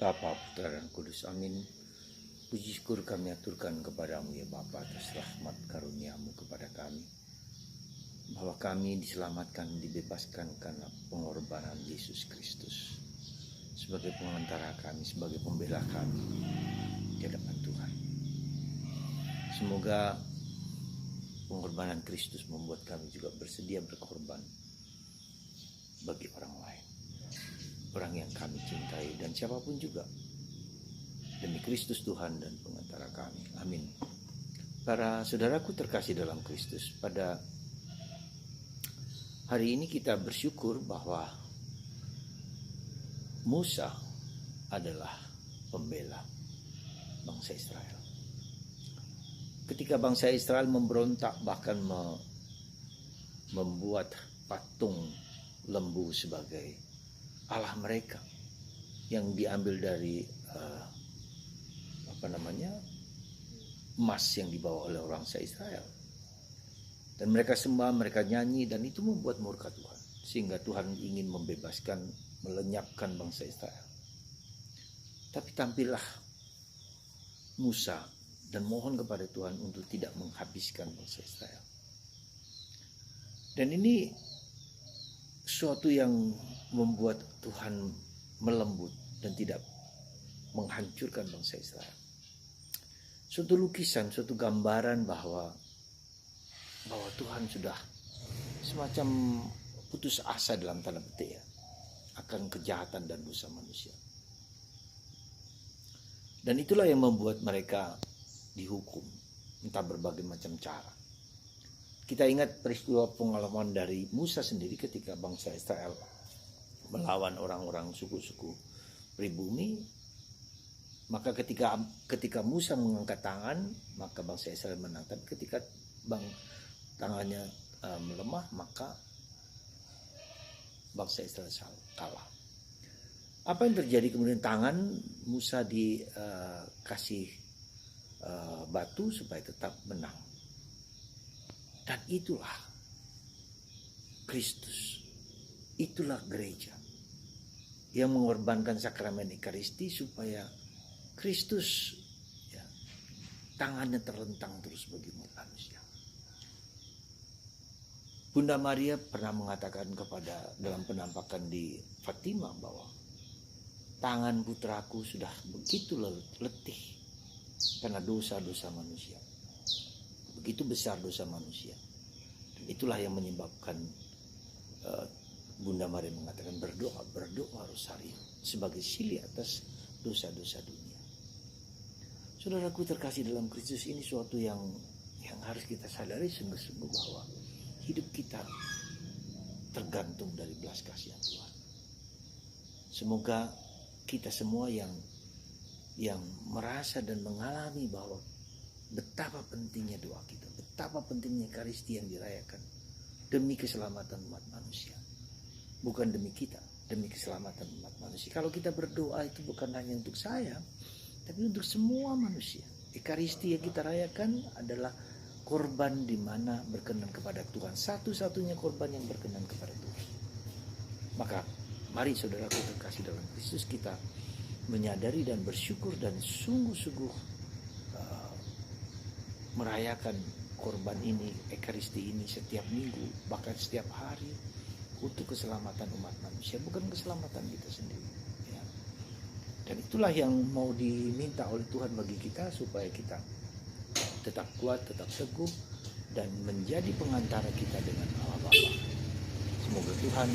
Bapa, Putra dan Kudus. Amin. Puji syukur kami aturkan kepadamu ya Bapa atas rahmat karuniamu kepada kami, bahwa kami diselamatkan, dibebaskan karena pengorbanan Yesus Kristus sebagai pengantara kami, sebagai pembela kami di hadapan Tuhan. Semoga pengorbanan Kristus membuat kami juga bersedia berkorban bagi orang lain, orang yang kami cintai dan siapapun juga, demi Kristus Tuhan dan pengantara kami. Amin. Para saudaraku terkasih dalam Kristus, pada hari ini kita bersyukur bahwa Musa adalah pembela bangsa Israel. Ketika bangsa Israel memberontak, bahkan membuat patung lembu sebagai Allah mereka yang diambil dari emas yang dibawa oleh orang Israel, dan mereka sembah, mereka nyanyi, dan itu membuat murka Tuhan, sehingga Tuhan ingin membebaskan, melenyapkan bangsa Israel. Tapi tampillah Musa dan mohon kepada Tuhan untuk tidak menghabiskan bangsa Israel. Dan ini suatu yang membuat Tuhan melembut dan tidak menghancurkan bangsa Israel. Suatu lukisan, suatu gambaran bahwa Tuhan sudah semacam putus asa dalam tanda petik ya, akan kejahatan dan dosa manusia. Dan itulah yang membuat mereka dihukum, entah berbagai macam cara. Kita ingat peristiwa pengalaman dari Musa sendiri ketika bangsa Israel melawan orang-orang suku-suku pribumi. Maka ketika Musa mengangkat tangan, maka bangsa Israel menang. Tapi ketika tangannya melemah, maka bangsa Israel kalah. Apa yang terjadi kemudian? Tangan Musa dikasih batu supaya tetap menang. Dan itulah Kristus, itulah gereja yang mengorbankan sakramen Ekaristi supaya Kristus ya, tangannya terlentang terus bagi umat manusia. Bunda Maria pernah mengatakan dalam penampakan di Fatima bahwa tangan putraku sudah begitu letih karena dosa-dosa manusia. Begitu besar dosa manusia. Dan itulah yang menyebabkan Bunda Maria mengatakan berdoa rosario sebagai silih atas dosa-dosa dunia. Saudaraku terkasih dalam Kristus, ini suatu yang harus kita sadari sungguh-sungguh bahwa hidup kita tergantung dari belas kasihan Tuhan. Semoga kita semua yang merasa dan mengalami bahwa betapa pentingnya doa kita, betapa pentingnya Ekaristi yang dirayakan demi keselamatan umat manusia. Bukan demi kita, demi keselamatan umat manusia. Kalau kita berdoa itu bukan hanya untuk saya, tapi untuk semua manusia. Ekaristi yang kita rayakan adalah korban di mana berkenan kepada Tuhan. Satu-satunya korban yang berkenan kepada Tuhan. Maka mari saudaraku terkasih dalam Kristus, kita menyadari dan bersyukur dan sungguh-sungguh merayakan korban ini, Ekaristi ini setiap minggu, bahkan setiap hari, untuk keselamatan umat manusia, bukan keselamatan kita sendiri. Ya. Dan itulah yang mau diminta oleh Tuhan bagi kita, supaya kita tetap kuat, tetap teguh, dan menjadi pengantara kita dengan Allah Bapa. Semoga Tuhan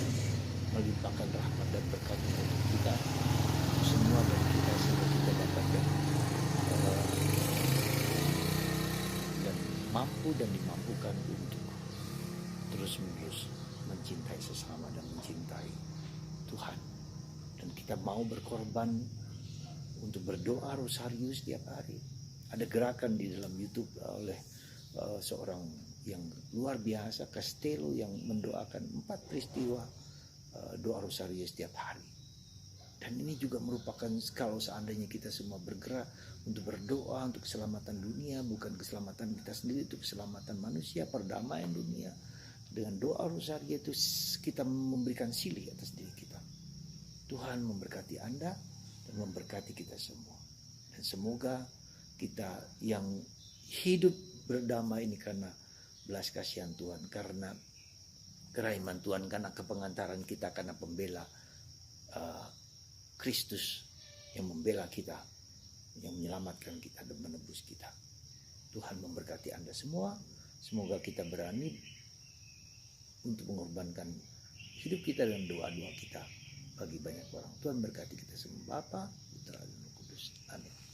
melimpahkan rahmat dan berkat untuk kita semua, dan kita sehingga kita dapat dan mampu dan dimampukan untuk terus-menerus mencintai sesama dan mencintai Tuhan. Dan kita mau berkorban untuk berdoa rosario setiap hari. Ada gerakan di dalam YouTube oleh seorang yang luar biasa, Castello, yang mendoakan 4 peristiwa doa rosario setiap hari. Dan ini juga merupakan, kalau seandainya kita semua bergerak untuk berdoa untuk keselamatan dunia, bukan keselamatan kita sendiri, untuk keselamatan manusia, perdamaian dunia. Dengan doa rosario itu kita memberikan silih atas diri kita. Tuhan memberkati Anda, dan memberkati kita semua. Dan semoga kita yang hidup berdamai ini karena belas kasihan Tuhan, karena kerahiman Tuhan, karena kepengantaran kita, karena pembela Kristus yang membela kita, yang menyelamatkan kita dan menebus kita. Tuhan memberkati Anda semua. Semoga kita berani untuk mengorbankan hidup kita dan doa-doa kita bagi banyak orang. Tuhan berkati kita semua, Bapa, Putra, dan Roh Kudus. Amin.